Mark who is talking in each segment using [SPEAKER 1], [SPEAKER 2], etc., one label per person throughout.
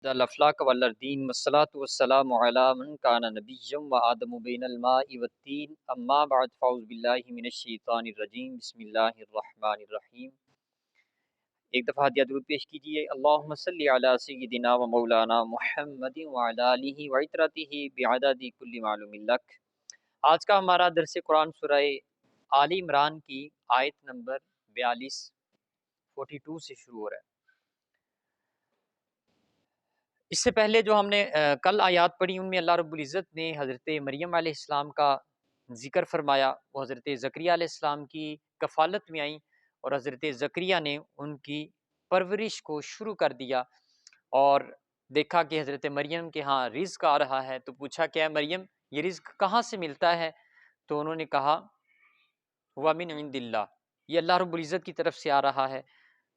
[SPEAKER 1] الافلاق والاردین والصلاة والسلام علی من کان نبیا وآدم بین الماء والطین اما بعد فاعوذ باللہ من الشیطان الرجیم بسم اللہ الرحمن الرحیم۔ ایک دفعہ ہدیہ درود پیش کیجیے۔ اللہم صلی علی سیدنا و مولانا محمد وعلی آلہ وعطرتہ بعدد کل معلوم لک۔ آج کا ہمارا درس قرآن سورہ آل عمران کی آیت نمبر 42 سے شروع ہو رہا ہے۔ اس سے پہلے جو ہم نے کل آیات پڑھی ان میں اللہ رب العزت نے حضرت مریم علیہ السلام کا ذکر فرمایا، وہ حضرت زکریا علیہ السلام کی کفالت میں آئیں اور حضرت زکریا نے ان کی پرورش کو شروع کر دیا، اور دیکھا کہ حضرت مریم کے ہاں رزق آ رہا ہے، تو پوچھا کہ اے مریم یہ رزق کہاں سے ملتا ہے؟ تو انہوں نے کہا ہوا من عند اللہ، یہ اللہ رب العزت کی طرف سے آ رہا ہے۔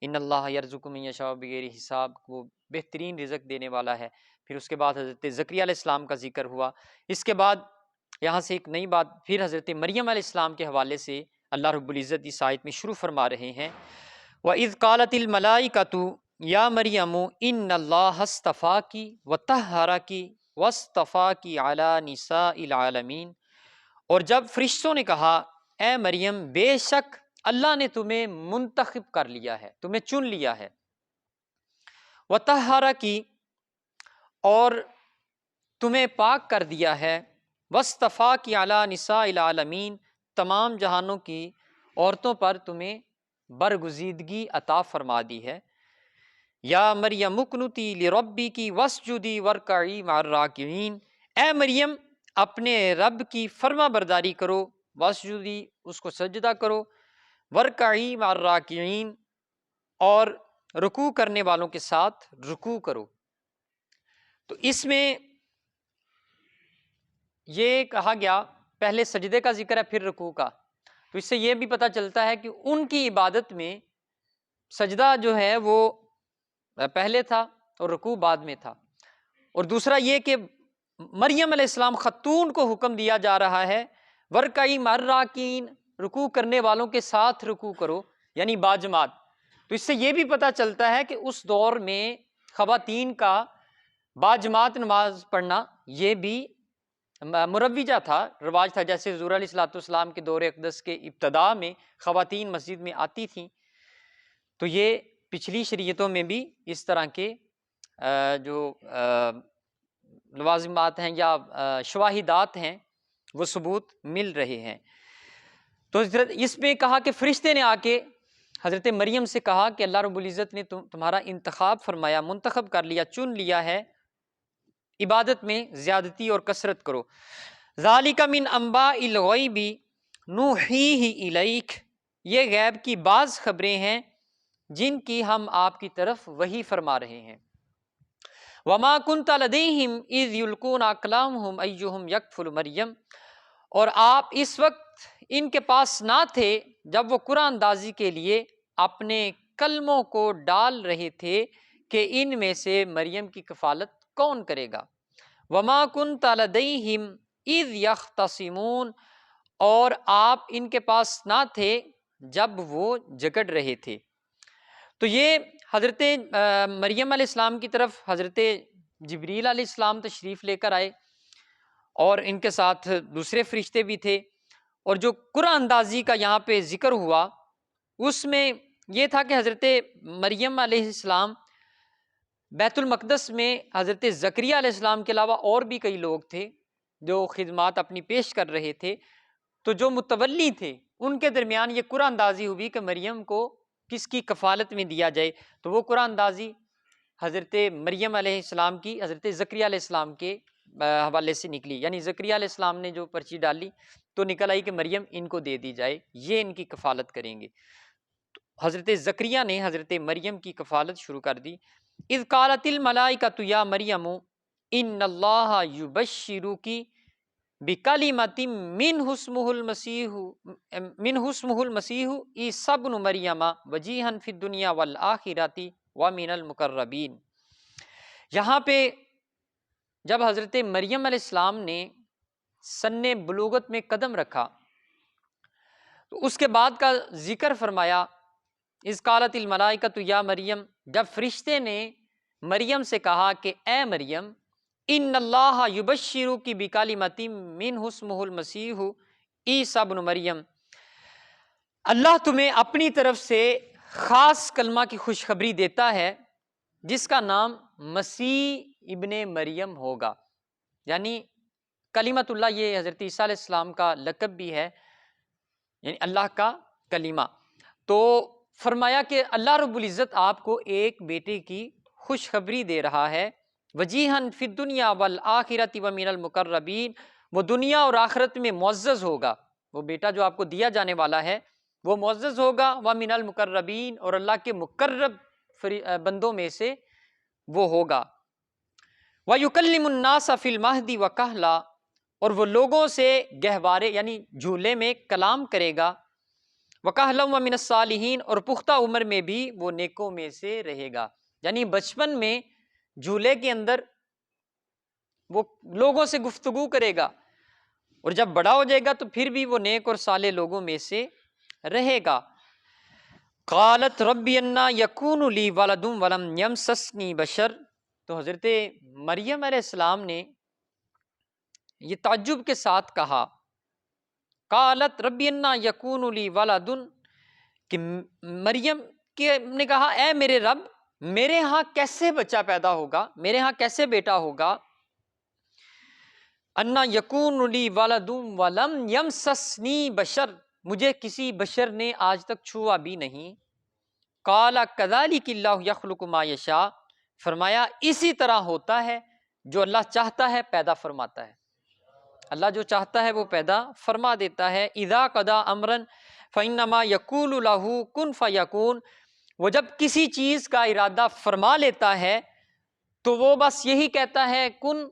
[SPEAKER 1] ان اللہ یرزق من یشاء بغیر حساب، وہ بہترین رزق دینے والا ہے۔ پھر اس کے بعد حضرت زکریا علیہ السلام کا ذکر ہوا۔ اس کے بعد یہاں سے ایک نئی بات پھر حضرت مریم علیہ السلام کے حوالے سے اللہ رب العزت اس آیت میں شروع فرما رہے ہیں۔ وَإِذْ قَالَتِ الْمَلَائِكَةُ يَا مَرْيَمُ إِنَّ اللَّهَ اصْطَفَاكِ وَطَهَّرَكِ وَاصْطَفَاكِ عَلَى نِسَاءِ الْعَالَمِينَ، اور جب فرشتوں نے کہا اے مریم بے شک اللہ نے تمہیں منتخب کر لیا ہے، تمہیں چن لیا ہے، وَطَهَّرَكِ اور تمہیں پاک کر دیا ہے، وَاصْطَفَاكِ عَلَى نِسَاءِ الْعَالَمِينَ تمام جہانوں کی عورتوں پر تمہیں برگزیدگی عطا فرما دی ہے۔ یا مریم اقنتی لربکی واسجدی وارکعی مع الراکعین، اے مریم اپنے رب کی فرما برداری کرو، واسجدی اس کو سجدہ کرو، وارکعی مع الراکعین اور رکوع کرنے والوں کے ساتھ رکوع کرو۔ تو اس میں یہ کہا گیا، پہلے سجدے کا ذکر ہے پھر رکوع کا، تو اس سے یہ بھی پتہ چلتا ہے کہ ان کی عبادت میں سجدہ جو ہے وہ پہلے تھا اور رکوع بعد میں تھا۔ اور دوسرا یہ کہ مریم علیہ السلام خاتون کو حکم دیا جا رہا ہے ورکعی مع الراکعین، رکوع کرنے والوں کے ساتھ رکوع کرو، یعنی باجماعت۔ تو اس سے یہ بھی پتہ چلتا ہے کہ اس دور میں خواتین کا باجماعت نماز پڑھنا یہ بھی مروجہ تھا، رواج تھا، جیسے حضور علیہ السلام کے دور اقدس کے ابتداء میں خواتین مسجد میں آتی تھیں، تو یہ پچھلی شریعتوں میں بھی اس طرح کے جو لوازمات ہیں یا شواہدات ہیں وہ ثبوت مل رہے ہیں۔ تو اس میں کہا کہ فرشتے نے آ کے حضرت مریم سے کہا کہ اللہ رب العزت نے تمہارا انتخاب فرمایا، منتخب کر لیا، چن لیا ہے، عبادت میں زیادتی اور کثرت کرو۔ ذالک من انباء الغیب نوحیہ الیک، یہ غیب کی بعض خبریں ہیں جن کی ہم آپ کی طرف وحی فرما رہے ہیں۔ وما کنت لدیہم اذ یلقون اقلامہم ایہم یکفل مریم، اور آپ اس وقت ان کے پاس نہ تھے جب وہ قرآن اندازی کے لیے اپنے کلموں کو ڈال رہے تھے کہ ان میں سے مریم کی کفالت کون کرے گا۔ وما کنت لدیہم اذ یختصمون، اور آپ ان کے پاس نہ تھے جب وہ جھگڑ رہے تھے۔ تو یہ حضرت مریم علیہ السلام کی طرف حضرت جبریل علیہ السلام تشریف لے کر آئے، اور ان کے ساتھ دوسرے فرشتے بھی تھے، اور جو قرآن اندازی کا یہاں پہ ذکر ہوا اس میں یہ تھا کہ حضرت مریم علیہ السلام بیت المقدس میں حضرت زکریا علیہ السلام کے علاوہ اور بھی کئی لوگ تھے جو خدمات اپنی پیش کر رہے تھے، تو جو متولی تھے ان کے درمیان یہ قرآن اندازی ہوئی کہ مریم کو کس کی کفالت میں دیا جائے، تو وہ قرآن اندازی حضرت مریم علیہ السلام کی حضرت زکریا علیہ السلام کے حوالے سے نکلی، یعنی زکریا علیہ السلام نے جو پرچی ڈالی تو نکل آئی کہ مریم ان کو دے دی جائے، یہ ان کی کفالت کریں گے۔ تو حضرت زکریا نے حضرت مریم کی کفالت شروع کر دی۔ اذ قالت الملائکۃ یا مریم ان اللہ یبشرک بکلمۃ منہ اسمہ المسیح عیسی ابن مریم وجیہا فی الدنیا والآخرۃ ومن المقربین۔ یہاں پہ جب حضرت مریم علیہ السلام نے سن بلوغت میں قدم رکھا تو اس کے بعد کا ذکر فرمایا، اذ قالت الملائکۃ یا مریم، جب فرشتے نے مریم سے کہا کہ اے مریم ان اللہ یبشرکی بکلمۃ منہ اسمہ المسیح عیسیٰ ابن مریم، اللہ تمہیں اپنی طرف سے خاص کلمہ کی خوشخبری دیتا ہے جس کا نام مسیح ابن مریم ہوگا۔ یعنی کلمت اللہ، یہ حضرت عیسیٰ علیہ السلام کا لقب بھی ہے، یعنی اللہ کا کلمہ۔ تو فرمایا کہ اللہ رب العزت آپ کو ایک بیٹے کی خوشخبری دے رہا ہے، وجیہن فی الدنیا والآخرۃ ومن المقربین، وہ دنیا اور آخرت میں معزز ہوگا، وہ بیٹا جو آپ کو دیا جانے والا ہے وہ معزز ہوگا، ومن المقربین، اور اللہ کے مقرب بندوں میں سے وہ ہوگا، وَيُكَلِّمُ النَّاسَ فِي الْمَهْدِ وَكَهْلًا، اور وہ لوگوں سے گہوارے یعنی جھولے میں کلام کرے گا، وَكَهْلًا وَمِنَ الصَّالِحِينَ، اور پختہ عمر میں بھی وہ نیکوں میں سے رہے گا، یعنی بچپن میں جھولے کے اندر وہ لوگوں سے گفتگو کرے گا، اور جب بڑا ہو جائے گا تو پھر بھی وہ نیک اور صالح لوگوں میں سے رہے گا۔ قالت ربی انا یکون لی ولد ولم یمسسنی بشر، تو حضرت مریم علیہ السلام نے یہ تعجب کے ساتھ کہا، قالت ربی انا یکون لی ولد، کہ مریم نے کہا اے میرے رب، میرے ہاں کیسے بچہ پیدا ہوگا، میرے ہاں کیسے بیٹا ہوگا، انا یکون لی ولد ولم یمسسنی بشر، مجھے کسی بشر نے آج تک چھوا بھی نہیں، قال کذالک اللہ یخلق ما یشاء، فرمایا اسی طرح ہوتا ہے جو اللہ چاہتا ہے پیدا فرماتا ہے، اللہ جو چاہتا ہے وہ پیدا فرما دیتا ہے، اذا قضا امرا فانما یقول له کن فیکون، وہ جب کسی چیز کا ارادہ فرما لیتا ہے تو وہ بس یہی کہتا ہے کن،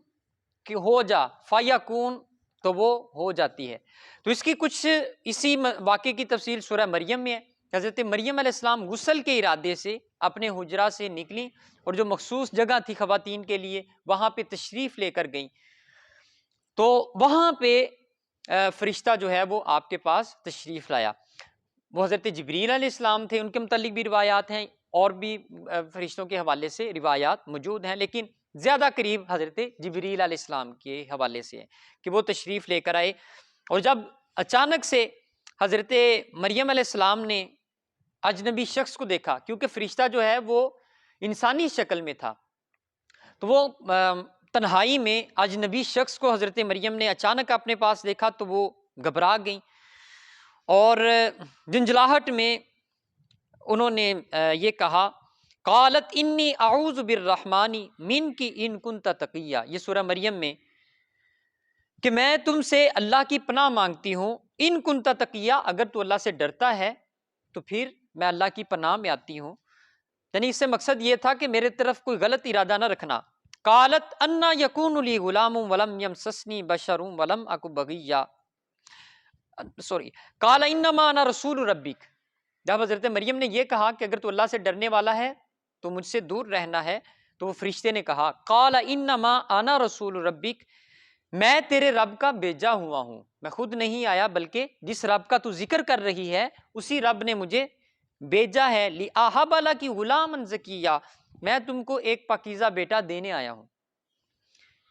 [SPEAKER 1] کہ ہو جا، فیکون، تو وہ ہو جاتی ہے۔ تو اس کی کچھ اسی واقعے کی تفصیل سورہ مریم میں ہے۔ حضرت مریم علیہ السلام غسل کے ارادے سے اپنے حجرہ سے نکلیں اور جو مخصوص جگہ تھی خواتین کے لیے وہاں پہ تشریف لے کر گئیں، تو وہاں پہ فرشتہ جو ہے وہ آپ کے پاس تشریف لایا، وہ حضرت جبریل علیہ السلام تھے، ان کے متعلق بھی روایات ہیں اور بھی فرشتوں کے حوالے سے روایات موجود ہیں، لیکن زیادہ قریب حضرت جبریل علیہ السلام کے حوالے سے ہے کہ وہ تشریف لے کر آئے، اور جب اچانک سے حضرت مریم علیہ السلام نے اجنبی شخص کو دیکھا، کیونکہ فرشتہ جو ہے وہ انسانی شکل میں تھا، تو وہ تنہائی میں اجنبی شخص کو حضرت مریم نے اچانک اپنے پاس دیکھا تو وہ گھبرا گئیں، اور جنجلاہٹ میں انہوں نے یہ کہا، قالت انی اعوذ بالرحمن منک ان کنت تقیہ، یہ سورہ مریم میں، کہ میں تم سے اللہ کی پناہ مانگتی ہوں، ان کنت تقیہ، اگر تو اللہ سے ڈرتا ہے تو پھر میں اللہ کی پناہ میں آتی ہوں، یعنی اس سے مقصد یہ تھا کہ میرے طرف کوئی غلط ارادہ نہ رکھنا۔ قالت انا یکون لی غلام ولم یمسسنی بشر ولم اک بغیہ، قال انما انا رسول ربک، جب حضرت مریم نے یہ کہا کہ اگر تو اللہ سے ڈرنے والا ہے تو مجھ سے دور رہنا ہے، تو وہ فرشتے نے کہا، قال انما انا رسول ربک، میں تیرے رب کا بھیجا ہوا ہوں، میں خود نہیں آیا بلکہ جس رب کا تو ذکر کر رہی ہے اسی رب نے مجھے بھیجا ہے، لِأَهَبَ لَكِ غُلَامًا زَكِيًّا، میں تم کو ایک پاکیزہ بیٹا دینے آیا ہوں۔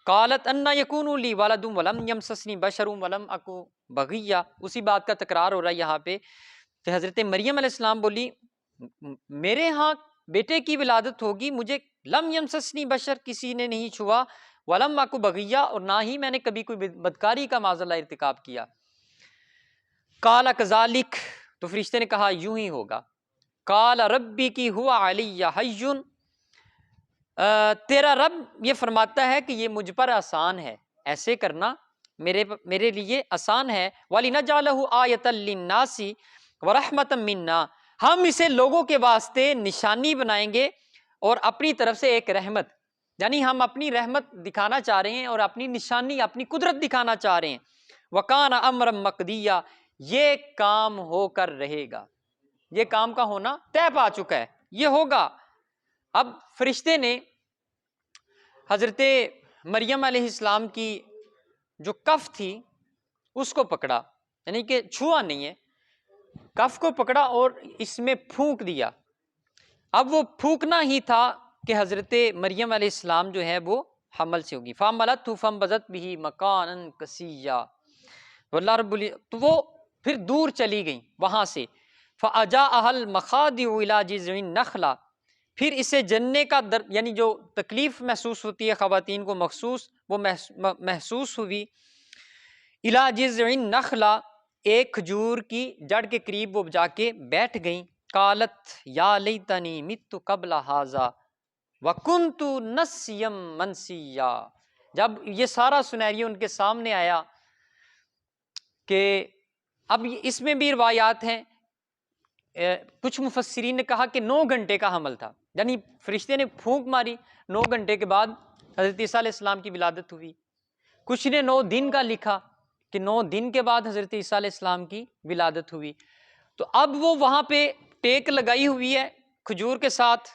[SPEAKER 1] قالت انا یکون لی ولد ولم یمسسنی بشر ولم اکو بغیہ، اسی بات کا تکرار ہو رہا ہے یہاں پہ کہ حضرت مریم علیہ السلام بولی میرے ہاں بیٹے کی ولادت ہوگی، مجھے لم یمسسنی بشر، کسی نے نہیں چھوا، ولم اکو بغیہ، اور نہ ہی میں نے کبھی کوئی بدکاری کا معاذ اللہ ارتکاب کیا۔ قال کذالک، تو فرشتے نے کہا یوں ہی ہوگا۔ قال ربی کی ہوا علی حی، تیرا رب یہ فرماتا ہے کہ یہ مجھ پر آسان ہے، ایسے کرنا میرے لیے آسان ہے، وَلِنَجْعَلَهُ آیَةً لِلنَّاسِ وَرَحْمَةً مِنَّا، ہم اسے لوگوں کے واسطے نشانی بنائیں گے اور اپنی طرف سے ایک رحمت، یعنی ہم اپنی رحمت دکھانا چاہ رہے ہیں اور اپنی نشانی، اپنی قدرت دکھانا چاہ رہے ہیں، وَكَانَ أَمْرًا مَقْضِيًّا، یہ کام ہو کر رہے گا، یہ کام کا ہونا طے پا چکا ہے، یہ ہوگا۔ اب فرشتے نے حضرت مریم علیہ السلام کی جو کف تھی اس کو پکڑا، یعنی کہ چھوا نہیں ہے، کف کو پکڑا اور اس میں پھونک دیا۔ اب وہ پھونکنا ہی تھا کہ حضرت مریم علیہ السلام جو ہے وہ حمل سے ہوگی. فَحَمَلَتْهُ فَانبَذَتْ بِهِ مَكَانًا قَصِيًّا. واللہ رب تو وہ پھر دور چلی گئیں وہاں سے. فَأَجَاءَهَا الْمَخَاضُ إِلَىٰ جِذْعِ النَّخْلَةِ. پھر اسے جننے کا یعنی جو تکلیف محسوس ہوتی ہے خواتین کو مخصوص وہ محسوس ہوئی. إِلَىٰ جِذْعِ النَّخْلَةِ. ایک کھجور کی جڑ کے قریب وہ جا کے بیٹھ گئیں. قالت یا لیتنی مت قبل هذا وکنت نسیا منسیا. جب یہ سارا سنیریو ان کے سامنے آیا کہ اب اس میں بھی روایات ہیں، کچھ مفسرین نے کہا کہ 9 گھنٹے کا حمل تھا، یعنی فرشتے نے پھونک ماری 9 گھنٹے کے بعد حضرت عیسیٰ علیہ السلام کی ولادت ہوئی. کچھ نے 9 دن کا لکھا کہ 9 دن کے بعد حضرت عیسیٰ علیہ السلام کی ولادت ہوئی. تو اب وہ وہاں پہ ٹیک لگائی ہوئی ہے کھجور کے ساتھ.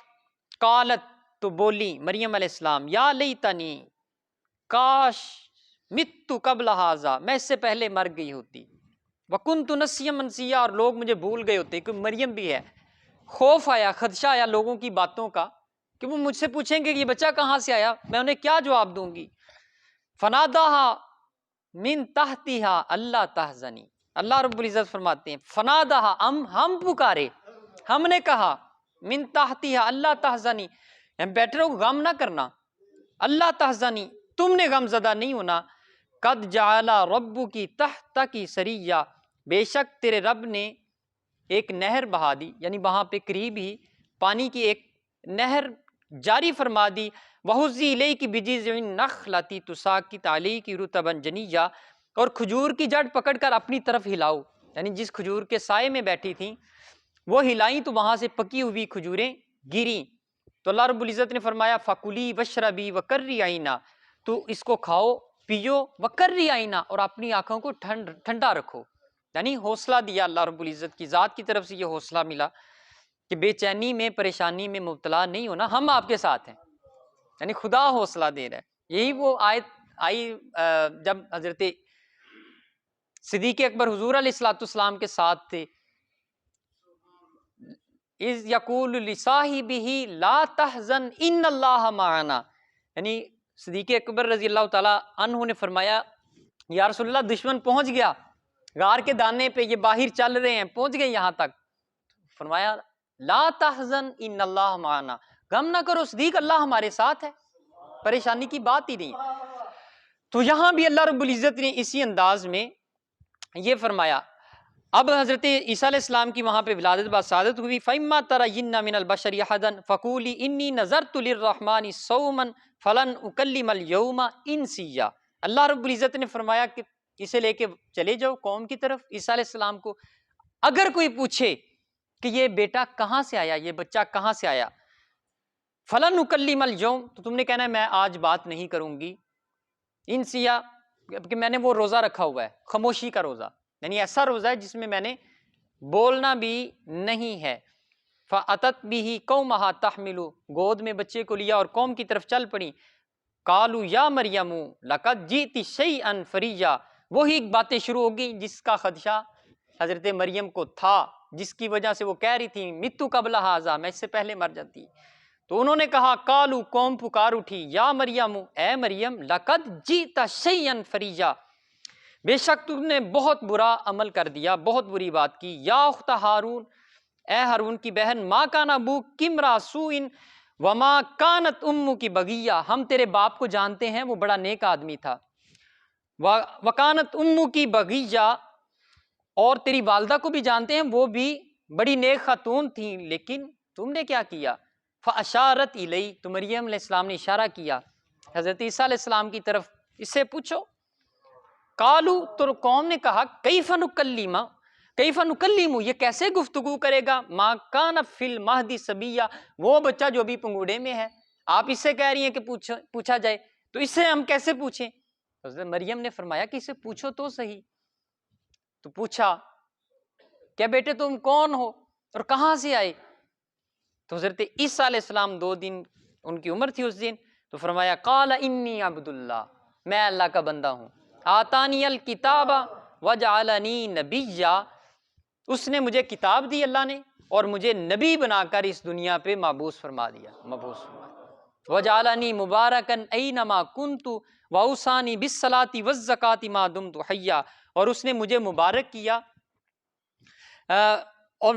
[SPEAKER 1] قالت تو بولی مریم علیہ السلام یا لیتنی کاش مت قبل ھذا میں اس سے پہلے مر گئی ہوتی. وکنت نسیا منسیا اور لوگ مجھے بھول گئے ہوتے. کہ مریم بھی ہے، خوف آیا، خدشہ آیا لوگوں کی باتوں کا کہ وہ مجھ سے پوچھیں گے کہ یہ بچہ کہاں سے آیا، میں انہیں کیا جواب دوں گی. فناداها من تحتها اللہ تحزنی. اللہ رب العزت فرماتے ہیں فناداها ہم پکارے، ہم نے کہا من تحتها اللہ تحزنی بیٹھ رہو غم نہ کرنا، اللہ تحزنی تم نے غم زدہ نہیں ہونا. قد جعل ربک تحتک سریا بے شک تیرے رب نے ایک نہر بہا دی، یعنی وہاں پہ قریب ہی پانی کی ایک نہر جاری فرما دی. وَحُزِّی إِلَيْكِ بِجِذْعِ النَّخْلَةِ تُسَاقِطْ عَلَيْكِ رُطَبًا جَنِيًّا. اور کھجور کی جڑ پکڑ کر اپنی طرف ہلاؤ، یعنی جس کھجور کے سائے میں بیٹھی تھیں وہ ہلائیں تو وہاں سے پکی ہوئی کھجوریں گریں. تو اللہ رب العزت نے فرمایا فَكُلِي وَاشْرَبِي وَقَرِّي عَيْنًا. تو اس کو کھاؤ پیو وَقَرِّي عَيْنًا اور اپنی آنکھوں کو ٹھنڈا رکھو. یعنی حوصلہ دیا اللہ رب العزت کی ذات کی طرف سے، یہ حوصلہ ملا کہ بے چینی میں پریشانی میں مبتلا نہیں ہونا، ہم آپ کے ساتھ ہیں. یعنی خدا حوصلہ دے رہا ہے. یہی وہ آیت آئی جب حضرت صدیق اکبر حضور علیہ الصلوۃ والسلام کے ساتھ تھے. اذ یقول لصاحبہ لا تحزن ان اللہ معنا. یعنی صدیق اکبر رضی اللہ تعالیٰ عنہ نے فرمایا یا رسول اللہ دشمن پہنچ گیا غار کے دانے پہ، یہ باہر چل رہے ہیں، پہنچ گئے یہاں تک. فرمایا لا تحزن ان اللہ معنا، غم نہ کرو صدیق اللہ ہمارے ساتھ ہے، پریشانی کی بات ہی نہیں. تو یہاں بھی اللہ رب العزت نے اسی انداز میں یہ فرمایا. اب حضرت عیسیٰ علیہ السلام کی وہاں پہ ولادت بعد سعادت ہوئی. فَإِمَّا تَرَيِنَّ مِنَ الْبَشَرِ أَحَدًا فَقُولِي إِنِّي نَذَرْتُ لِلرَّحْمَٰنِ صَوْمًا فَلَنْ أُكَلِّمَ الْيَوْمَ إِنْسِيًّا. اللہ رب العزت نے فرمایا کہ اسے لے کے چلے جاؤ قوم کی طرف، عیسیٰ علیہ السلام کو. اگر کوئی پوچھے کہ یہ بیٹا کہاں سے آیا، یہ بچہ کہاں سے آیا، فَلَنْ أُكَلِّمَ الْيَوْمَ تو تم نے کہنا ہے میں آج بات نہیں کروں گی. انسیا کہ میں نے وہ روزہ رکھا ہوا ہے، خاموشی کا روزہ، یعنی ایسا روزہ ہے جس میں میں نے بولنا بھی نہیں ہے. فَأَتَتْ بِهِ قَوْمَهَا تَحْمِلُ گود میں بچے کو لیا اور قوم کی طرف چل پڑی. قَالُوا يَا مَرْيَمُ لَقَدْ جِئْتِ شَيْئًا فَرِيًّا. وہی باتیں شروع ہوگی جس کا خدشہ حضرت مریم کو تھا، جس کی وجہ سے وہ کہہ رہی تھی مِتُّ قَبْلَ هَذَا میں اس سے پہلے مر جاتی. تو انہوں نے کہا قالوا قوم پکار اٹھی یا مریم اے مریم لقد جئت شیئا فریّا بے شک تم نے بہت برا عمل کر دیا، بہت بری بات کی. یا اخت ہارون اے ہارون کی بہن ما کان ابوک امرأ سوء وما کانت امک بغیہ. ہم تیرے باپ کو جانتے ہیں، وہ بڑا نیک آدمی تھا. وکانت امک بغیہ اور تیری والدہ کو بھی جانتے ہیں، وہ بھی بڑی نیک خاتون تھیں، لیکن تم نے کیا کیا. فاشارت الی تو مریم علیہ السلام نے اشارہ کیا حضرت عیسیٰ علیہ السلام کی طرف، اس سے پوچھو. قالو تو قوم نے کہا کیف نکلم یہ کیسے گفتگو کرے گا، ما کان فی المہد صبیا وہ بچہ جو ابھی پنگوڑے میں ہے، آپ اس سے کہہ رہی ہیں کہ پوچھا جائے، تو اس سے ہم کیسے پوچھیں. حضرت مریم نے فرمایا کہ اسے پوچھو تو صحیح. تو پوچھا کیا بیٹے تم کون ہو اور کہاں سے آئے. تو حضرت عیسیٰ علیہ السلام 2 دن ان کی عمر تھی اس دن. تو فرمایا قال انی عبد اللہ میں اللہ کا بندہ ہوں. آتانی الکتاب وجعلنی نبیا اس نے مجھے کتاب دی اللہ نے اور مجھے نبی بنا کر اس دنیا پہ مبعوث فرما دیا. وجعلنی مبارکن اینما کنت واوصانی بالصلاۃ والزکاۃ ما دمت حیا، اور اس نے مجھے مبارک کیا اور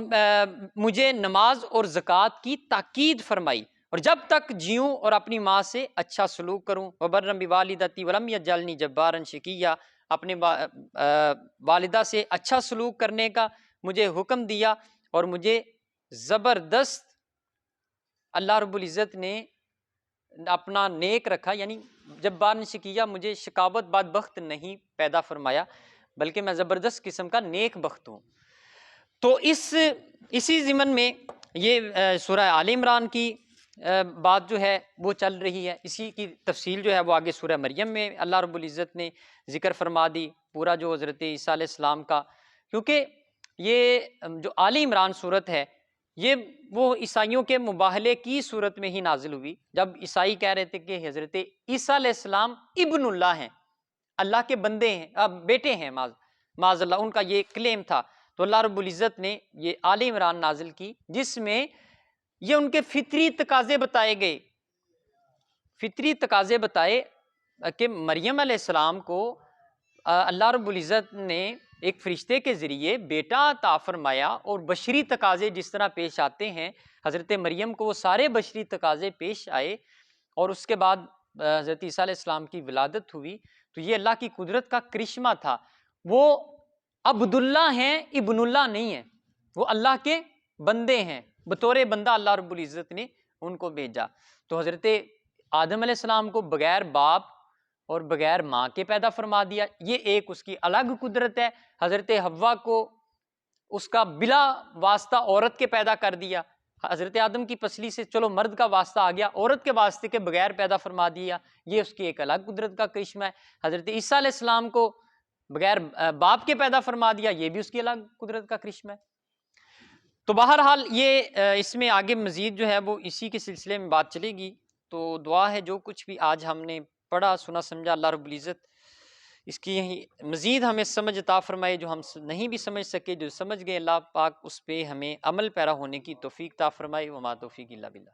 [SPEAKER 1] مجھے نماز اور زکوٰۃ کی تاکید فرمائی، اور جب تک جیوں اور اپنی ماں سے اچھا سلوک کروں، وبرم بوالدتی ولم یجعلنی جبارا شقیا، اپنے والدہ سے اچھا سلوک کرنے کا مجھے حکم دیا، اور مجھے زبردست اللہ رب العزت نے اپنا نیک رکھا، یعنی جبار شقیہ، مجھے شقاوت بدبخت نہیں پیدا فرمایا، بلکہ میں زبردست قسم کا نیک بخت ہوں۔ تو اسی ضمن میں یہ سورہ آل عمران کی بات جو ہے وہ چل رہی ہے، اسی کی تفصیل جو ہے وہ آگے سورہ مریم میں اللہ رب العزت نے ذکر فرما دی، پورا جو حضرت عیسیٰ علیہ السلام کا، کیونکہ یہ جو آل عمران صورت ہے یہ وہ عیسائیوں کے مباہلے کی صورت میں ہی نازل ہوئی، جب عیسائی کہہ رہے تھے کہ حضرت عیسیٰ علیہ السلام ابن اللہ ہیں، اللہ کے بندے ہیں، بیٹے ہیں، معاذ اللہ، ان کا یہ کلیم تھا۔ تو اللہ رب العزت نے یہ آل عمران نازل کی، جس میں یہ ان کے فطری تقاضے بتائے گئے، فطری تقاضے بتائے کہ مریم علیہ السلام کو اللہ رب العزت نے ایک فرشتے کے ذریعے بیٹا عطا فرمایا، اور بشری تقاضے جس طرح پیش آتے ہیں حضرت مریم کو وہ سارے بشری تقاضے پیش آئے، اور اس کے بعد حضرت عیسیٰ علیہ السلام کی ولادت ہوئی۔ تو یہ اللہ کی قدرت کا کرشمہ تھا، وہ عبداللہ ہیں، ابن اللہ نہیں ہیں، وہ اللہ کے بندے ہیں، بطور بندہ اللہ رب العزت نے ان کو بھیجا۔ تو حضرت آدم علیہ السلام کو بغیر باپ اور بغیر ماں کے پیدا فرما دیا، یہ ایک اس کی الگ قدرت ہے۔ حضرت حوا کو اس کا بلا واسطہ عورت کے پیدا کر دیا، حضرت آدم کی پسلی سے چلو مرد کا واسطہ آ گیا، عورت کے واسطے کے بغیر پیدا فرما دیا، یہ اس کی ایک الگ قدرت کا کرشمہ ہے۔ حضرت عیسیٰ علیہ السلام کو بغیر باپ کے پیدا فرما دیا، یہ بھی اس کی الگ قدرت کا کرشمہ ہے۔ تو بہرحال یہ اس میں آگے مزید جو ہے وہ اسی کے سلسلے میں بات چلے گی۔ تو دعا ہے جو کچھ بھی آج ہم نے پڑھا سنا سمجھا، اللہ رب العزت اس کی مزید ہمیں سمجھ عطا فرمائے، جو ہم نہیں بھی سمجھ سکے، جو سمجھ گئے اللہ پاک اس پہ ہمیں عمل پیرا ہونے کی توفیق عطا فرمائے۔ وما توفیق الا باللہ۔